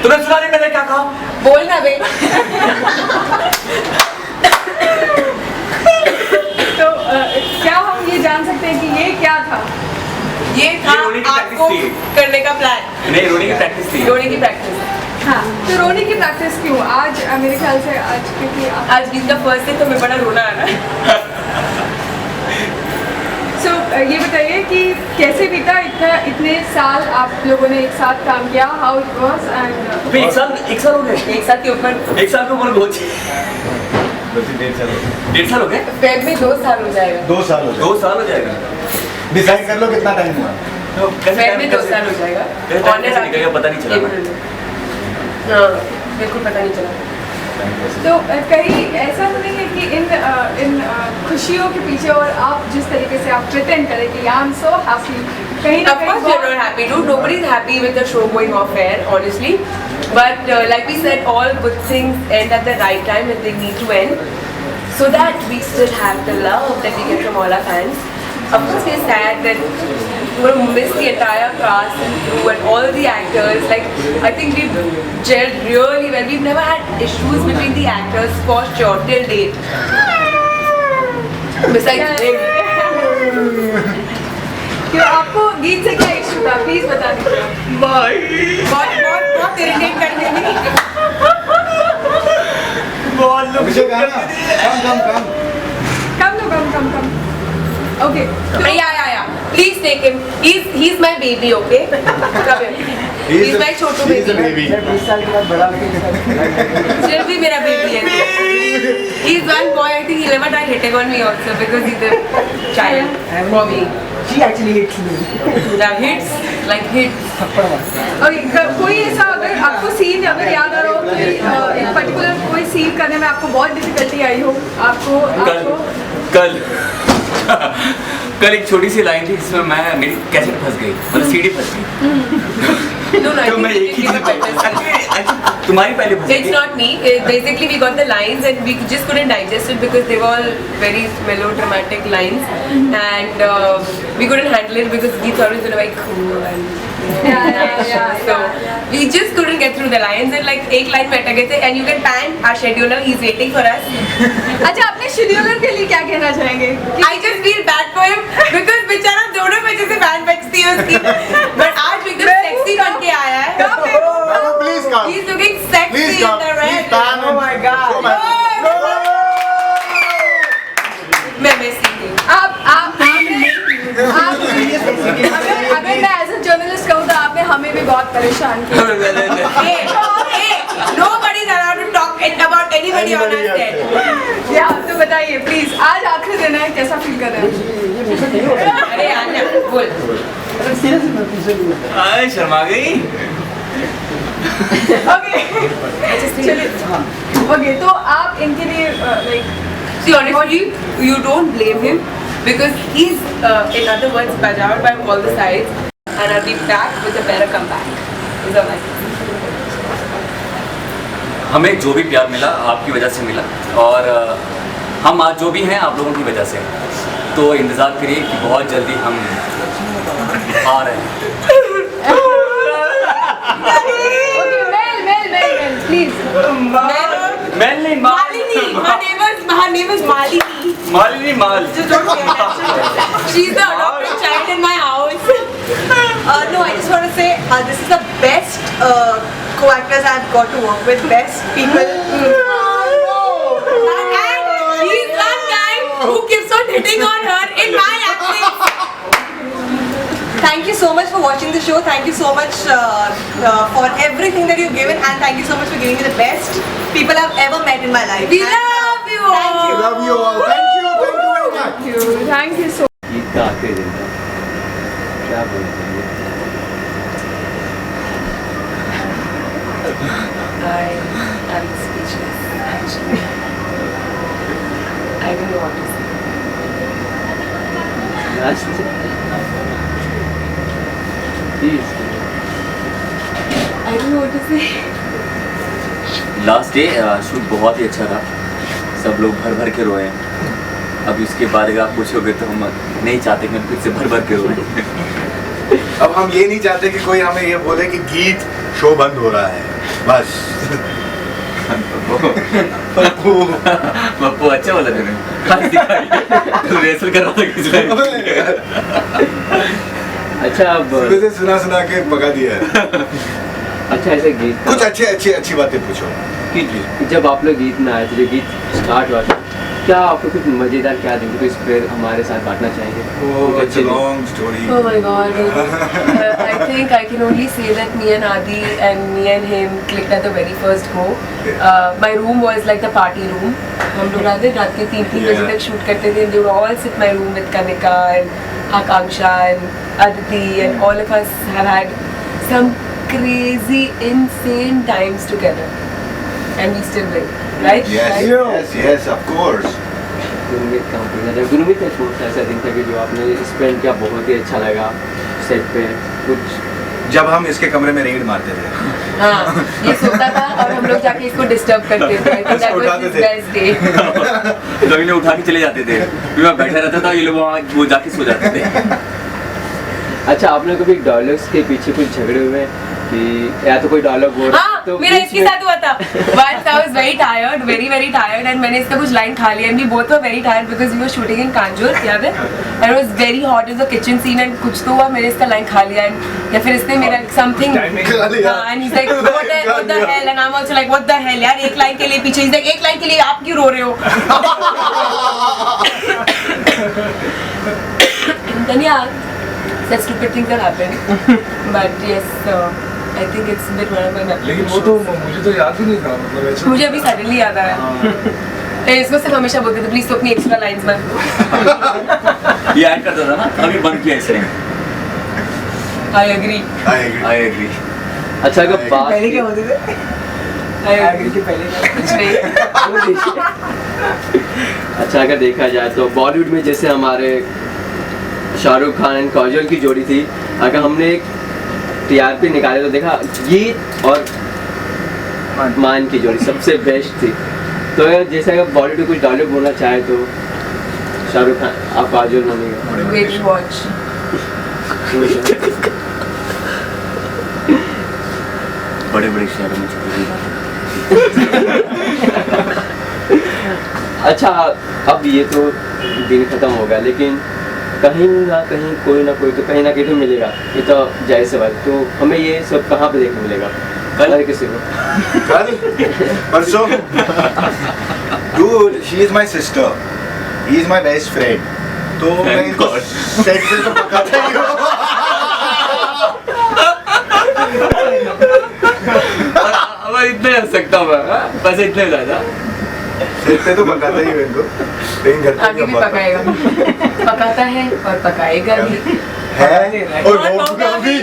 तुम्हें सुना नहीं मैंने क्या कहा? बोल ना बे। तो क्या हम ये जान सकते हैं कि ये क्या था? ये था रोने की आपको practice थी। करने का प्लान, नहीं, रोने की प्रैक्टिस थी। रोने की प्रैक्टिस। हाँ, तो रोने की प्रैक्टिस क्यों? आज मेरे ख्याल से आज क्योंकि आज गीत का फर्स्ट डे तो मैं बड़ा रोना आ रहा है। So, ये बताइए कि कैसे बीता इतने साल आप लोगों ने एक साथ काम किया, हाउ इट वाज एंड अबे एक साल हो गए। एक साथ के ऊपर एक साल के ऊपर बहुत 1.5 साल हो गए। फेब में 2 साल हो जाएगा। 2 साल हो 2 साल हो जाएगा। डिसाइड कर लो कितना टाइम हुआ। तो कैसे फेब में 2 साल हो जाएगा। टाइम कैसे निकलेगा पता नहीं चला। अप्रैल में। हाँ, बिल्कुल पता नहीं चला। तो कहीं ऐसा तो नहीं है कि इन खुशियों के पीछे और आप जिस तरीके से आप प्रिटेंड करें कि आई एम सो हैप्पी, कहीं ना Of course, we are not happy. Nobody is happy with the show going off air, honestly. But like we said, all good things end at the right time when they need to end, so that we still have the love that we get from all our fans. Of course, we're sad that we miss the entire cast and crew and all the actors. Like, I think we've gelled really well. We've never had issues between the actors for sure till date. Besides him. क्यों आपको गीत से क्या issue था? Please बता दीजिए। बहुत irritate कर देंगे। अभिषेक आना, कम okay Yeah. Please take him. He's my baby, okay? Come here. He's my Chhotu baby. Still भी मेरा baby है. He's one boy. I think he'll never try hitting on me also because he's a child for me. She actually hits me. The hits, like hits. Okay कोई ऐसा अगर आपको scene अगर याद आ रहा हो कि एक पर्टिकुलर कोई सीन करने में आपको बहुत डिफिकल्टी आई हो, आपको कल एक छोटी सी लाइन थी जिसमें मेरी कैसेट फंस गई, मतलब सीडी फंस गई। No, I तो think मैं एक ही it's better. तुम्हारी पहले फंस It's गई। not me. Basically, we got the lines and we just couldn't digest it because they were all very melodramatic lines, and we couldn't handle it because we thought it was like cool and so we just couldn't get through the lines and like एक line में अटक गए थे and you can pan our scheduler, he's waiting for us. अच्छा अपने scheduler के लिए क्या कहना चाहेंगे? I just feel bad for him because बेचारा दोनों में जैसे fan बचती है उसकी, but आज भी एकदम sexy बन के आया है. Please come, He's looking sexy in the red. oh my god, मैं मिस हूँ. अगर मैं एज अ जर्नलिस्ट कहूँ तो आपने हमें भी बहुत परेशान किया। Nobody's allowed to talk about anybody on our set. या तो बताइए प्लीज, आज आखिरी दिन है, कैसा फील कर रहे हैं? अरे आना बोल. आए शर्मा गई। ओके तो आप इनके लिए like See, honestly, you don't blame him because he's, in other words, bajawed by all the sides, and I'll be back with a better comeback. Is all I can say. हमें जो भी प्यार मिला आपकी वजह से मिला, और हम आज जो भी हैं आप लोगों की वजह से। तो इंतज़ार करिए कि बहुत जल्दी हम आ रहे हैं। Mail please. Malini. Malini, her name is Malini. Malini Mal. Just don't get that. She's the adopted child in my house. No, I just want to say this is the best co-actors I've got to work with, best people. And he's one guy who keeps on hitting on her in my acting. Thank you so much for watching the show. Thank you so much for everything that you've given, and thank you so much for giving me the best people I've ever met in my life. We love you. Thank you. love you all, thank you very much. Thank you so गीत का आखिरी दिन था, क्या बोलते हैं? I am speechless, actually. I don't know what to say. Last please I don't know what to say. Last day shoot बहुत ही अच्छा था, सब लोग भर भर के रोए हैं। अब इसके बाद अगर आप पूछोगे तो हम नहीं चाहते कि हम फिर से भर भर के रोएं। अब हम ये नहीं चाहते कि कोई हमें ये बोले कि गीत शो बंद हो रहा है, बस। पप्पू अच्छा बोला तूने, रेसल कर रहा था किस लाइन। अच्छा अब सुबह से सुना के पका दिया है। अच्छा ऐसे गीत कुछ अच्छी बातें पूछो। कि जब आप लोग गीत में आए थे, जो गीत स्टार्ट हुआ था, क्या आपको कुछ मजेदार क्या दिन कुछ फिर हमारे साथ बांटना चाहेंगे? Oh, it's a long story. Oh my god. I think I can only say that me and Adi and me and him clicked at the very first go. My room was like the party room. हम लोग रात के 3 बजे तक shoot करते थे. They would all sit in my room with Kanika and Akanksha and Aditi, and all of us have had some crazy, insane times together. And we still will. Right? Yes, of course. Gurmeet का गुरमीत का छोटा ऐसा दिन था कि जो आपने spend किया, बहुत ही अच्छा लगा सेट पे कुछ। जब हम इसके कमरे में रेड मारते थे। हाँ, ये सोता था और हम लोग जाके इसको डिस्टर्ब करते थे। I think that was उठाते his थे। best day. लोग इन्हें उठा के चले जाते थे, मैं बैठा रहता था, ये लोग वहाँ वो जाके सो जाते थे। अच्छा, आप लोग कभी डायलॉग्स के पीछे कुछ झगड़े हुए कि या तो कोई डायलॉग बोल रहा है, हाँ, तो मेरा बीच इसके में- साथ हुआ था। Once I was very tired, very tired, and मैंने इसका कुछ लाइन खा लिया, and we both were very tired because we were shooting in Kanjur, याद है? And it was very hot, it was a kitchen scene, and कुछ तो हुआ, मैंने इसका लाइन खा लिया, and या फिर इसने मेरा something, खा लिया। हाँ, and he's like, what the hell, and I'm also like, what the hell, यार, एक लाइन के लिए पीछे, he's like, एक लाइन के लिए आप क्यों रो रहे हो? Then yeah, such stupid things have happened, but yes, I think it's been one of my memories. लेकिन वो तो मुझे तो याद ही नहीं था, मतलब ऐसा मुझे अभी सडनली याद आया। इसको सिर्फ हमेशा बोलते थे, प्लीज तो अपनी एक्स्ट्रा लाइंस मत। ये ऐड करता था ना, अभी बंद किया इसने। I agree. I agree. अच्छा अगर बात पहले क्या होते थे? आई एग्री के पहले कुछ नहीं। अच्छा अगर देखा जाए तो बॉलीवुड में जैसे हमारे शाहरुख खान एंड काजोल की जोड़ी थी, अगर हमने एक टीआरपी निकाले तो देखा गीत और मान की जोड़ी सबसे बेस्ट थी। तो जैसे अगर बॉलीवुड में कुछ डायलॉग बोलना चाहे तो शाहरुख खान आप काजोल बोलेगा। Wait watch. बड़े बड़े शहरों में छोटी बात। अच्छा अब ये तो दिन खत्म हो गया, लेकिन कहीं ना कहीं कोई ना कोई तो कहीं ना कहीं तो मिलेगा, ये तो जायज़ सवाल। तो हमें ये सब कहाँ पे देखने मिलेगा? कल किसी को कल परसों dude, she is my sister, he is my best friend, तो मैं Thank इनको God. सेट पे तो पकाता ही हूँ। अब इतने हंस सकता हूँ मैं, बस इतने हो जाता। सेट पे तो पकाता ही हूँ इनको, लेकिन घर पे आगे भी पकाएगा। पकाता है और पकाएगा भी। है और और वो होगा भी।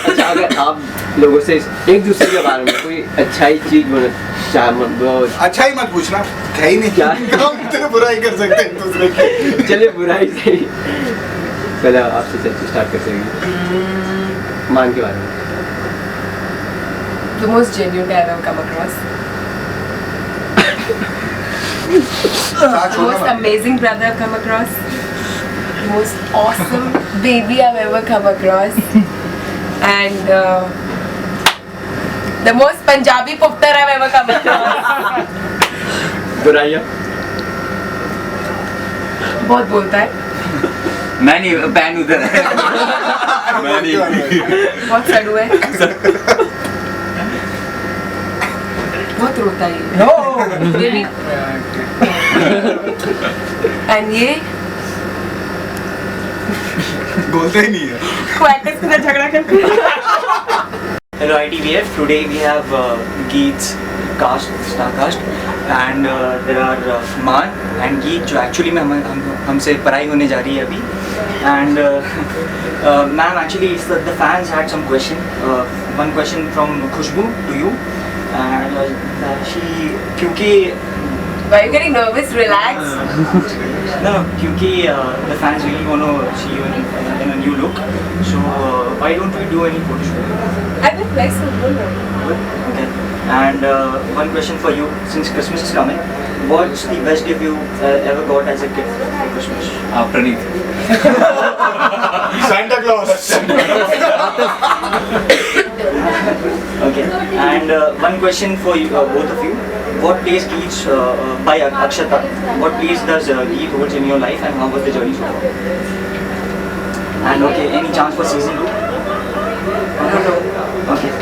अच्छा अगर आप लोगों से एक दूसरे के बारे में कोई अच्छाई चीज बोलना चाहे, अच्छा ही मत पूछना, है ही नहीं क्या? हम तेरे बुराई कर सकते हैं एक दूसरे की। चलिए बुराई सही, पहले आपसे चर्चा स्टार्ट कर सकेंगे मान के बारे में। The most genuine guy I've ever come across. The most amazing brother I've come across. The most awesome baby I've ever come across. And the most Punjabi puftar I've ever come across. बुराइयाँ बहुत बोलता है, मैं नहीं, pan उधर है। मैं नहीं। बहुत सड़ू है, बहुत रोता है ये। Really? And ये बोलते ही नहीं है। क्वैकर्स के साथ झगड़ा करते हैं। Hello ITVF, today we have Geet's cast, star cast, and there are मान and Geet जो actually में हमसे पढ़ाई होने जा रही है अभी, and ma'am actually the fans had some question, one question from Khushbu to you, and she क्योंकि Why are you getting nervous? Relax. no क्योंकि the fans really want to see you in a new look, so why don't we do any photo shoot? I don't like so good. Okay. And one question for you, since Christmas is coming, what's the best gift you ever got as a gift for Christmas? Praneeth. Santa Claus. Okay. And one question for you, both of you. What place Geet by Akshata? What place does Geet holds in your life, and how was the journey so far? And okay, any chance for season 2? Okay.